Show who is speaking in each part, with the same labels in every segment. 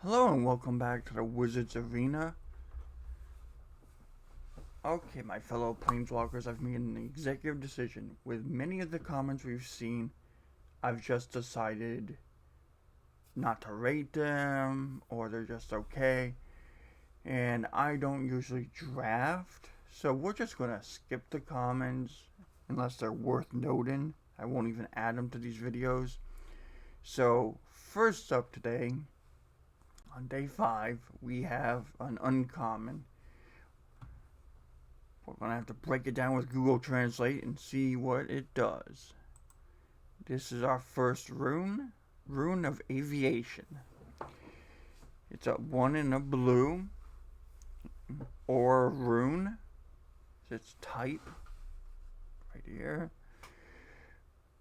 Speaker 1: Hello and welcome back to the Wizards Arena. Okay, my fellow Planeswalkers, I've made an executive decision. With many of the comments we've seen, I've just decided not to rate them, or they're just okay. And I don't usually draft, so we're just gonna skip the comments unless they're worth noting. I won't even add them to these videos. So, first up today, on day 5, we have an uncommon. We're going to have to break it down with Google Translate and see what it does. This is our first rune. Rune of Aviation. It's a 1 in a blue. Or rune. It's type. Right here.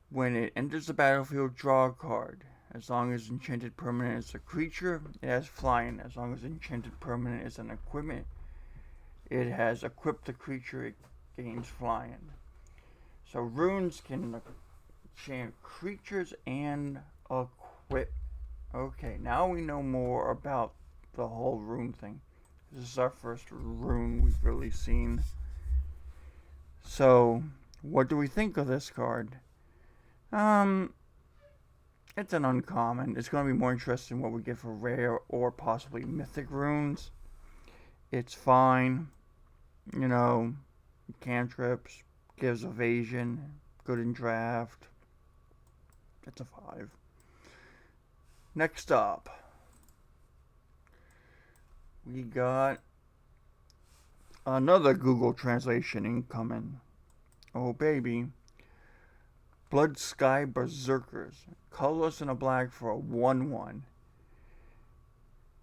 Speaker 1: When it enters the battlefield, draw a card. As long as enchanted permanent is a creature, it has flying. As long as enchanted permanent is an equipment, it has equipped the creature, it gains flying. So runes can enchant creatures and equip. Okay, now we know more about the whole rune thing. This is our first rune we've really seen. So, what do we think of this card? It's an uncommon. It's going to be more interesting what we get for rare or possibly mythic runes. It's fine. You know, cantrips, gives evasion, good in draft. It's a 5. Next up, we got another Google translation incoming. Oh baby. Blood Sky Berserkers. Colorless and a black for a 1/1.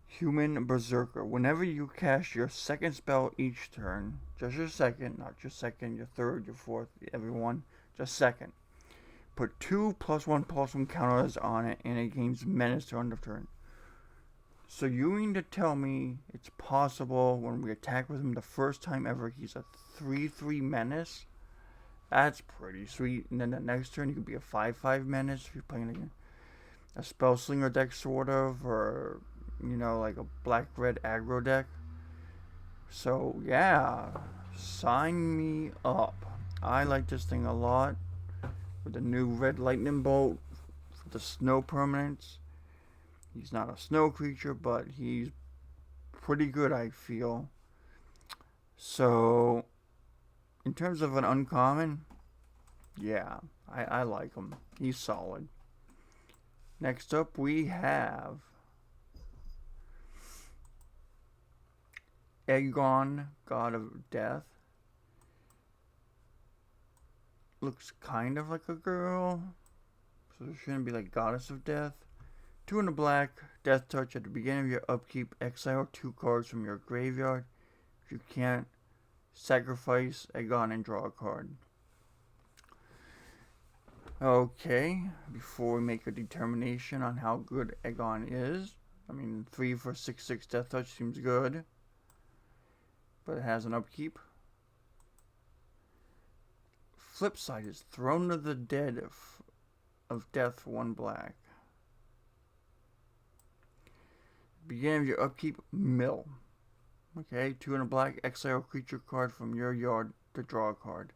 Speaker 1: Human Berserker. Whenever you cast your second spell each turn, just your second, not your second, your third, your fourth, everyone, just second. Put 2+1/+1 counters on it and it gains menace to end of turn. So you mean to tell me it's possible when we attack with him the first time ever he's a 3/3 menace? That's pretty sweet. And then the next turn, you could be a 5/5 menace if you're playing a spell slinger deck, sort of, or, you know, like a black-red aggro deck. So, yeah, sign me up. I like this thing a lot. With the new red lightning bolt for the snow permanents. He's not a snow creature, but he's pretty good, I feel. So, in terms of an uncommon, yeah, I like him. He's solid. Next up, we have Aegon, God of Death. Looks kind of like a girl, so it shouldn't be like Goddess of Death. 2 in the black, Death Touch. At the beginning of your upkeep, exile 2 cards from your graveyard. If you can't, sacrifice Aegon and draw a card. Okay, before we make a determination on how good Aegon is, I mean, 3 for 6/6 Death Touch seems good, but it has an upkeep. Flip side is Throne of the Dead of Death for 1 black. Beginning of your upkeep, mill. Okay, 2 in a black, exile creature card from your yard to draw a card.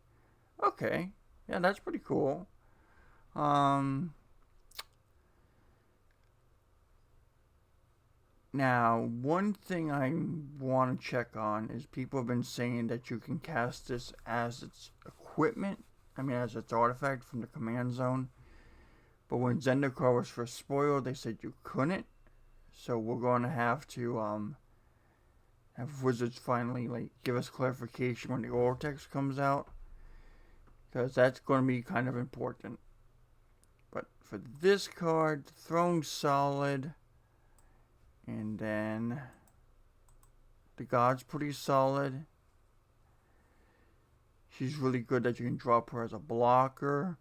Speaker 1: Okay, yeah, that's pretty cool. Now, one thing I want to check on is people have been saying that you can cast this as its equipment, as its artifact from the command zone. But when Zendikar was first spoiled, they said you couldn't. So we're going to have Wizards finally give us clarification when the Vortex comes out, because that's going to be kind of important. But for this card, the Throne's solid, and then the God's pretty solid. She's really good that you can drop her as a blocker,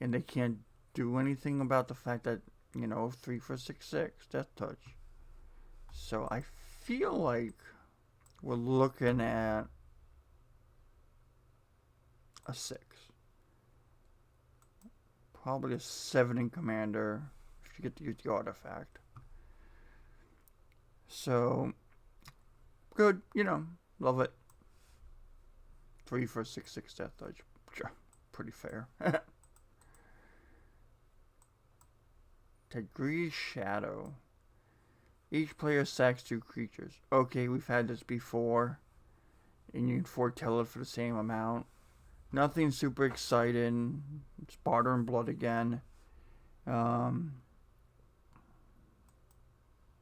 Speaker 1: and they can't do anything about the fact that, 3 for 6/6 Death Touch. So I feel like we're looking at a 6. Probably a 7 in Commander if you get to use the artifact. So, good, you know, love it. 3 for 6/6 death dodge. Pretty fair. Degree Shadow. Each player sacks 2 creatures. Okay, we've had this before. And you can foretell it for the same amount. Nothing super exciting. It's Barter and Blood again.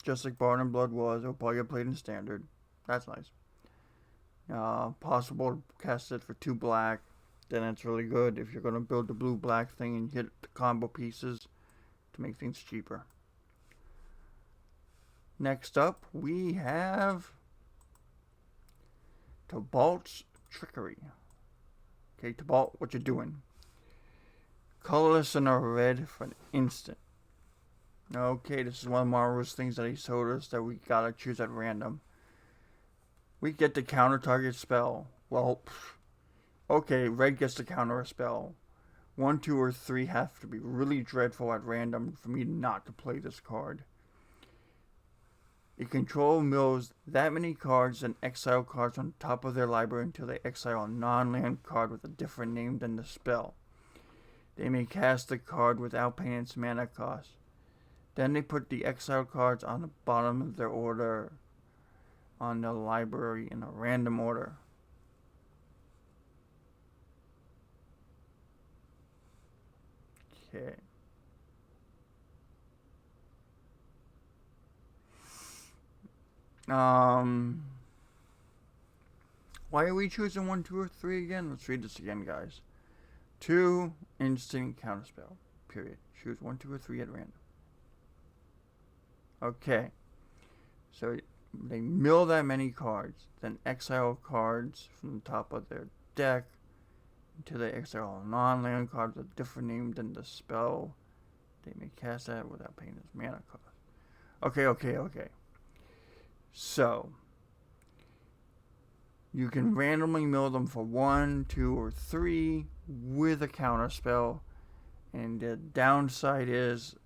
Speaker 1: Just like Barter and Blood was, it'll probably get played in Standard. That's nice. Possible to cast it for 2 black. Then it's really good if you're going to build the blue-black thing and hit the combo pieces to make things cheaper. Next up, we have Tybalt's Trickery. Okay, Tybalt, what you doing? Colorless and a red for an instant. Okay, this is one of the marvelous things that he showed us that we gotta choose at random. We get to counter target spell. Well, okay, red gets to counter a spell. 1, 2, or 3 have to be really dreadful at random for me not to play this card. It control mills that many cards and exile cards on top of their library until they exile a non-land card with a different name than the spell. They may cast the card without paying its mana cost. Then they put the exiled cards on the bottom of their order on the library in a random order. Okay. Why are we choosing 1, 2, or 3 again? Let's read this again, guys. 2 instant counterspell. Period. Choose 1, 2, or 3 at random. Okay. So they mill that many cards, then exile cards from the top of their deck until they exile a non-land card with a different name than the spell. They may cast that without paying its mana cost. Okay. So you can randomly mill them for 1, 2, or 3 with a counter spell, and the downside is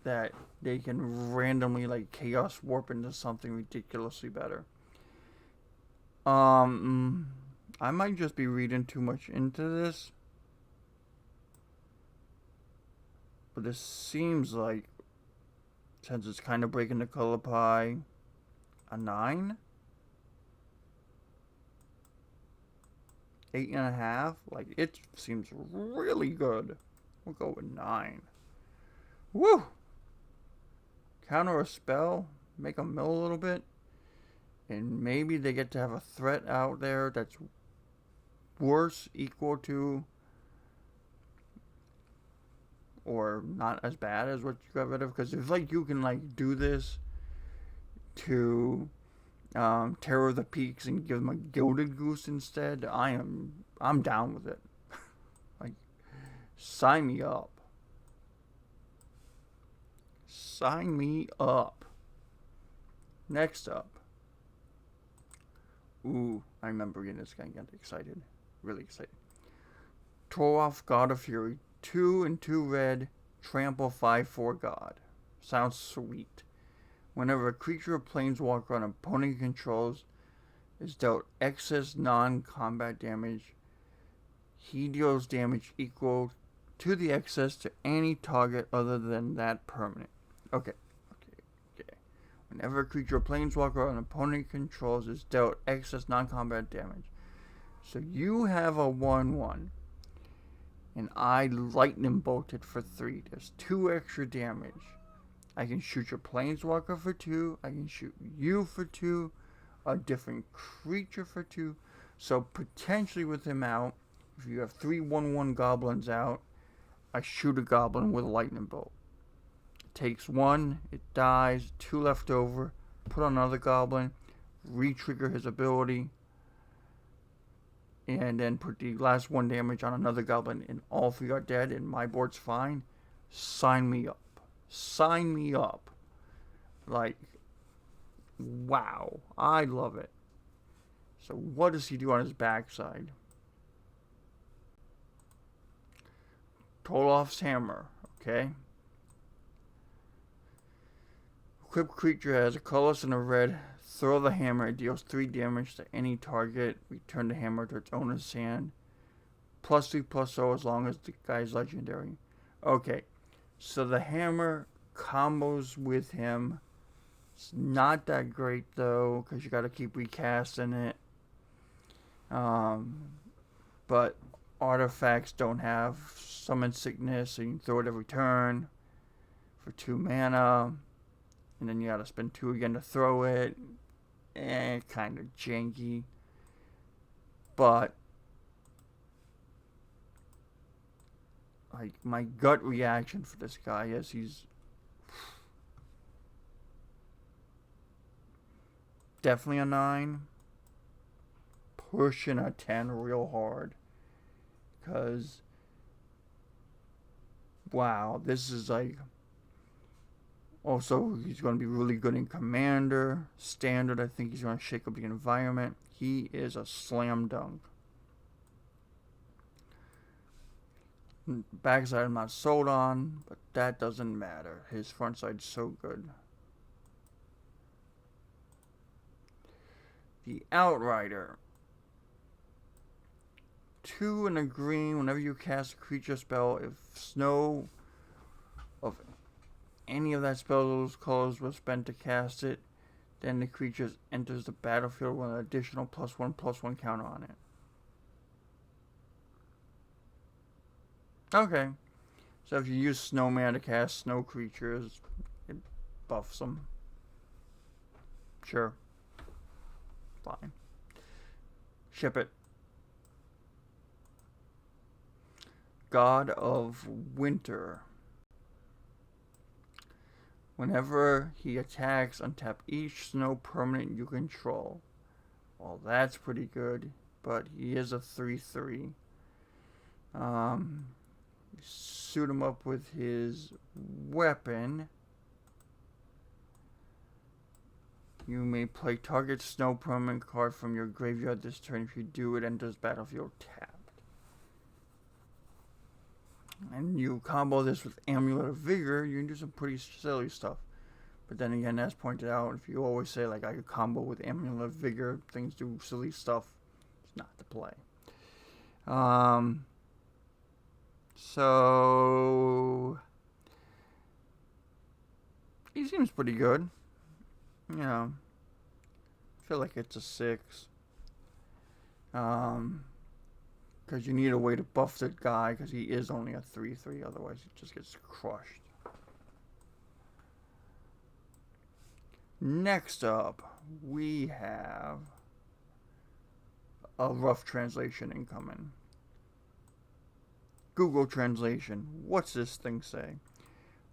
Speaker 1: that they can randomly like chaos warp into something ridiculously better. I might just be reading too much into this, but this seems like, since it's kind of breaking the color pie, a 9? 8.5? Like, it seems really good. We'll go with 9. Woo! Counter a spell, make them mill a little bit, and maybe they get to have a threat out there that's worse, equal to, or not as bad as what you got rid of. Because if like you can like do this to Terror of the Peaks and give them a Gilded Goose instead, I'm down with it. Like, sign me up. Sign me up. Next up. Ooh, I remember getting this guy getting excited. Really excited. Torolf, God of Fury. 2 and 2 red. Trample 5/4 God. Sounds sweet. Whenever a creature or planeswalker an opponent controls is dealt excess non-combat damage, he deals damage equal to the excess to any target other than that permanent. Okay. Whenever a creature or planeswalker an opponent controls is dealt excess non-combat damage. So you have a 1/1. And I lightning bolted for 3. There's 2 extra damage. I can shoot your planeswalker for 2. I can shoot you for 2. A different creature for 2. So potentially with him out, if you have 3 1/1 goblins out, I shoot a goblin with a lightning bolt. It takes 1, it dies, 2 left over, put on another goblin, re-trigger his ability, and then put the last 1 damage on another goblin, and all 3 are dead, and my board's fine. Sign me up. Sign me up. Like, wow. I love it. So what does he do on his backside? Torolf's Hammer. Okay. Equipped creature has a colorless and a red. Throw the hammer. It deals 3 damage to any target. Return the hammer to its owner's hand. +3/+0 as long as the guy's legendary. Okay, so the hammer combos with him. It's not that great though, because you got to keep recasting it. But artifacts don't have summon sickness, so you can throw it every turn for 2 mana. And then you gotta spend 2 again to throw it. Kind of janky. But like, my gut reaction for this guy is he's definitely a 9. Pushing a 10 real hard. Because, wow, this is like... Also, he's going to be really good in Commander. Standard, I think he's going to shake up the environment. He is a slam dunk. Backside I'm not sold on, but that doesn't matter. His front side's so good. The Outrider. 2 and a green. Whenever you cast a creature spell, if snow of any of that spell's colors was spent to cast it, then the creature enters the battlefield with an additional +1/+1 counter on it. Okay. So if you use Snowman to cast snow creatures, it buffs them. Sure. Fine. Ship it. God of Winter. Whenever he attacks, untap each snow permanent you control. Well, that's pretty good, but he is a 3/3. Suit him up with his weapon. You may play target snow permanent card from your graveyard this turn. If you do, it enters battlefield tapped. And you combo this with Amulet of Vigor, you can do some pretty silly stuff. But then again, as pointed out, if you always say, like, I could combo with Amulet of Vigor, things do silly stuff, it's not the play. So he seems pretty good. You know, I feel like it's a 6. Because you need a way to buff that guy, because he is only a 3/3, otherwise he just gets crushed. Next up, we have a rough translation incoming. Google Translation. What's this thing say?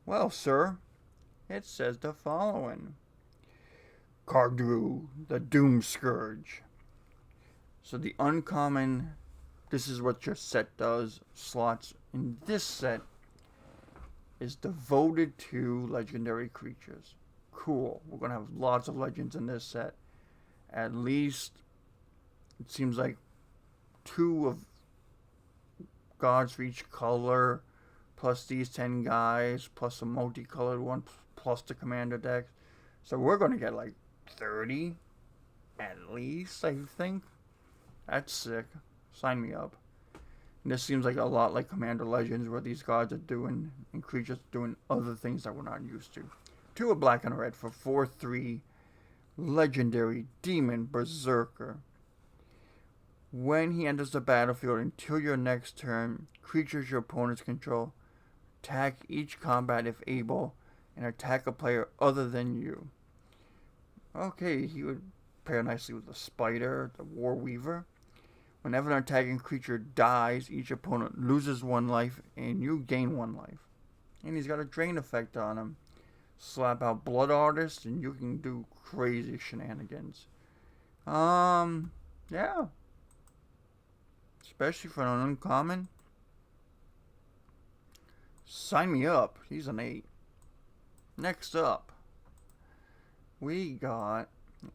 Speaker 1: Well, sir, it says the following. Kargru, the Doom Scourge. So the uncommon... This is what your set does. Slots in this set is devoted to legendary creatures. Cool. We're going to have lots of legends in this set. At least, it seems like 2 of gods for each color, plus these 10 guys, plus a multicolored one, plus the commander decks. So we're going to get like 30 at least, I think. That's sick. Sign me up. And this seems like a lot like Commander Legends, where these gods are doing, and creatures doing other things that we're not used to. 2 of black and red for 4/3 legendary Demon Berserker. When he enters the battlefield until your next turn, creatures your opponents control attack each combat if able, and attack a player other than you. Okay, he would pair nicely with the Spider, the War Weaver. Whenever an attacking creature dies, each opponent loses 1 life, and you gain 1 life. And he's got a drain effect on him. Slap out Blood Artist, and you can do crazy shenanigans. Yeah. Especially for an uncommon. Sign me up. He's an 8. Next up, we got...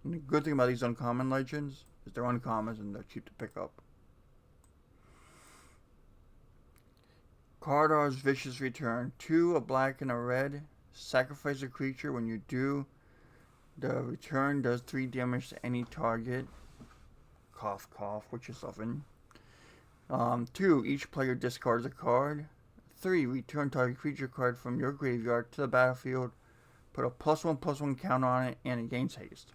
Speaker 1: The good thing about these uncommon legends is they're uncommons and they're cheap to pick up. Kardar's Vicious Return. 2 a black and a red. Sacrifice a creature. When you do, the return does 3 damage to any target. Cough, cough, which is often. 2. Each player discards a card. 3. Return target creature card from your graveyard to the battlefield. Put a +1/+1 counter on it, and it gains haste.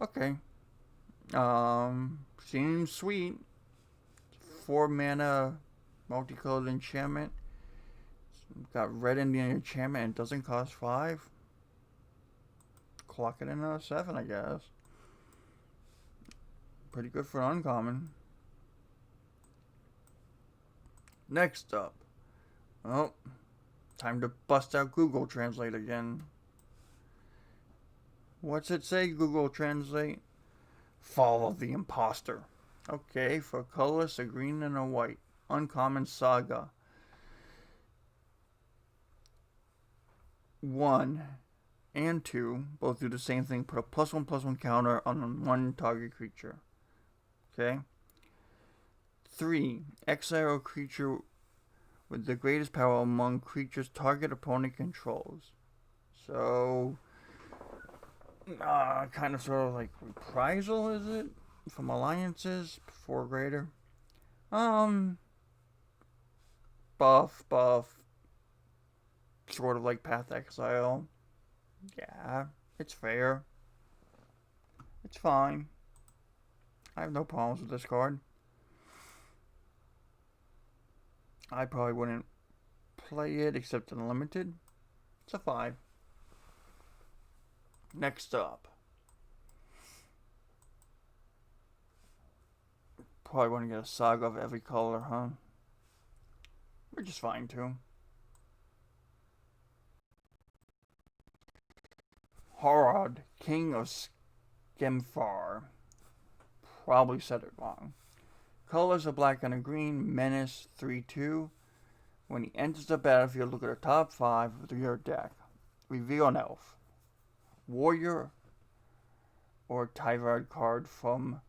Speaker 1: Okay. Seems sweet. 4 mana, multicolored enchantment. Got red in the enchantment and doesn't cost 5. Clock it in a 7, I guess. Pretty good for an uncommon. Next up. Oh, time to bust out Google Translate again. What's it say, Google Translate? Fall of the Imposter. Okay, for colorless, a green and a white. Uncommon Saga. 1 and 2 both do the same thing. Put a +1/+1 counter on one target creature. Okay. 3. Exile a creature with the greatest power among creatures target opponent controls. So, kind of sort of like reprisal, is it? From alliances, 4 greater. Buff. Sort of like Path Exile. Yeah, it's fair. It's fine. I have no problems with this card. I probably wouldn't play it except in limited. It's a 5. Next up. Probably want to get a Saga of every color, huh? Which is fine too. Harad, King of Skemfar. Probably said it wrong. Colors are black and a green. Menace 3/2. When he enters the battlefield, look at the top 5 of your deck. Reveal an elf, warrior, or Tyvard card from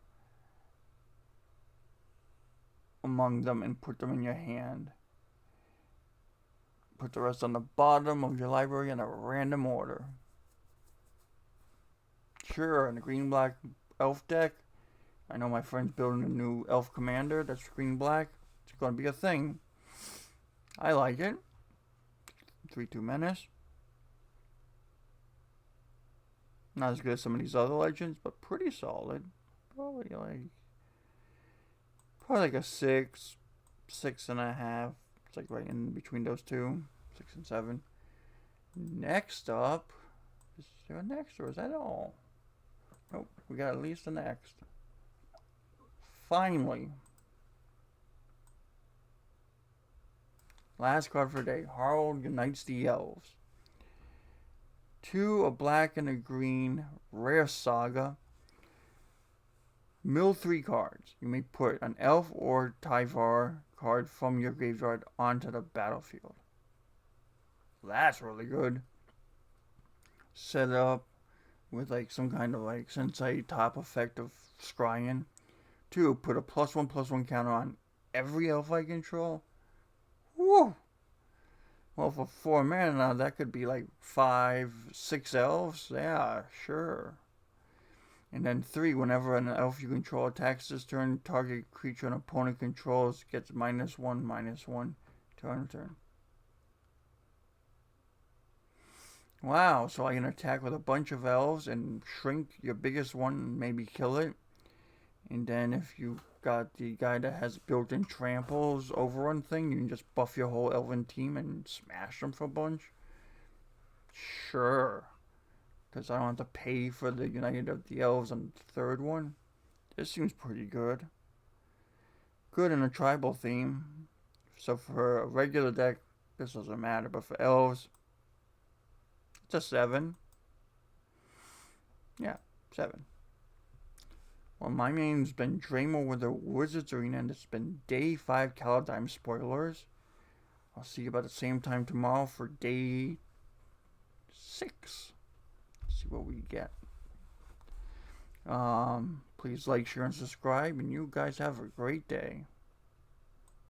Speaker 1: among them and put them in your hand. Put the rest on the bottom of your library in a random order. Sure, in a green-black elf deck, I know my friend's building a new elf commander that's green-black. It's going to be a thing. I like it. 3/2 menace. Not as good as some of these other legends, but pretty solid. Probably like a 6, 6.5. It's like right in between those two, 6 and 7. Next up, is there a next or is that all? Nope, we got at least a next. Finally, last card for the day. Harald unites the elves. 2, a black and a green, rare Saga. Mill 3 cards. You may put an elf or Tyvar card from your graveyard onto the battlefield. That's really good. Set up with like some kind of like Sensei top effect of scrying. 2, put a +1/+1 counter on every elf I control. Woo! Well, for 4 mana, that could be like 5, 6 elves. Yeah, sure. And then 3, whenever an elf you control attacks this turn, target creature an opponent controls gets -1/-1 to end turn. Wow, so I can attack with a bunch of elves and shrink your biggest one and maybe kill it. And then if you got the guy that has built-in tramples overrun thing, you can just buff your whole elven team and smash them for a bunch. Sure. Because I don't have to pay for the United of the Elves on the 3rd one. This seems pretty good. Good in a tribal theme. So for a regular deck, this doesn't matter. But for elves, it's a 7. Yeah, 7. Well, my name's been Draymore with the Wizards Arena, and it's been day 5 Kaldeim Spoilers. I'll see you about the same time tomorrow for day 6. See what we get. Please like, share, and subscribe, and you guys have a great day.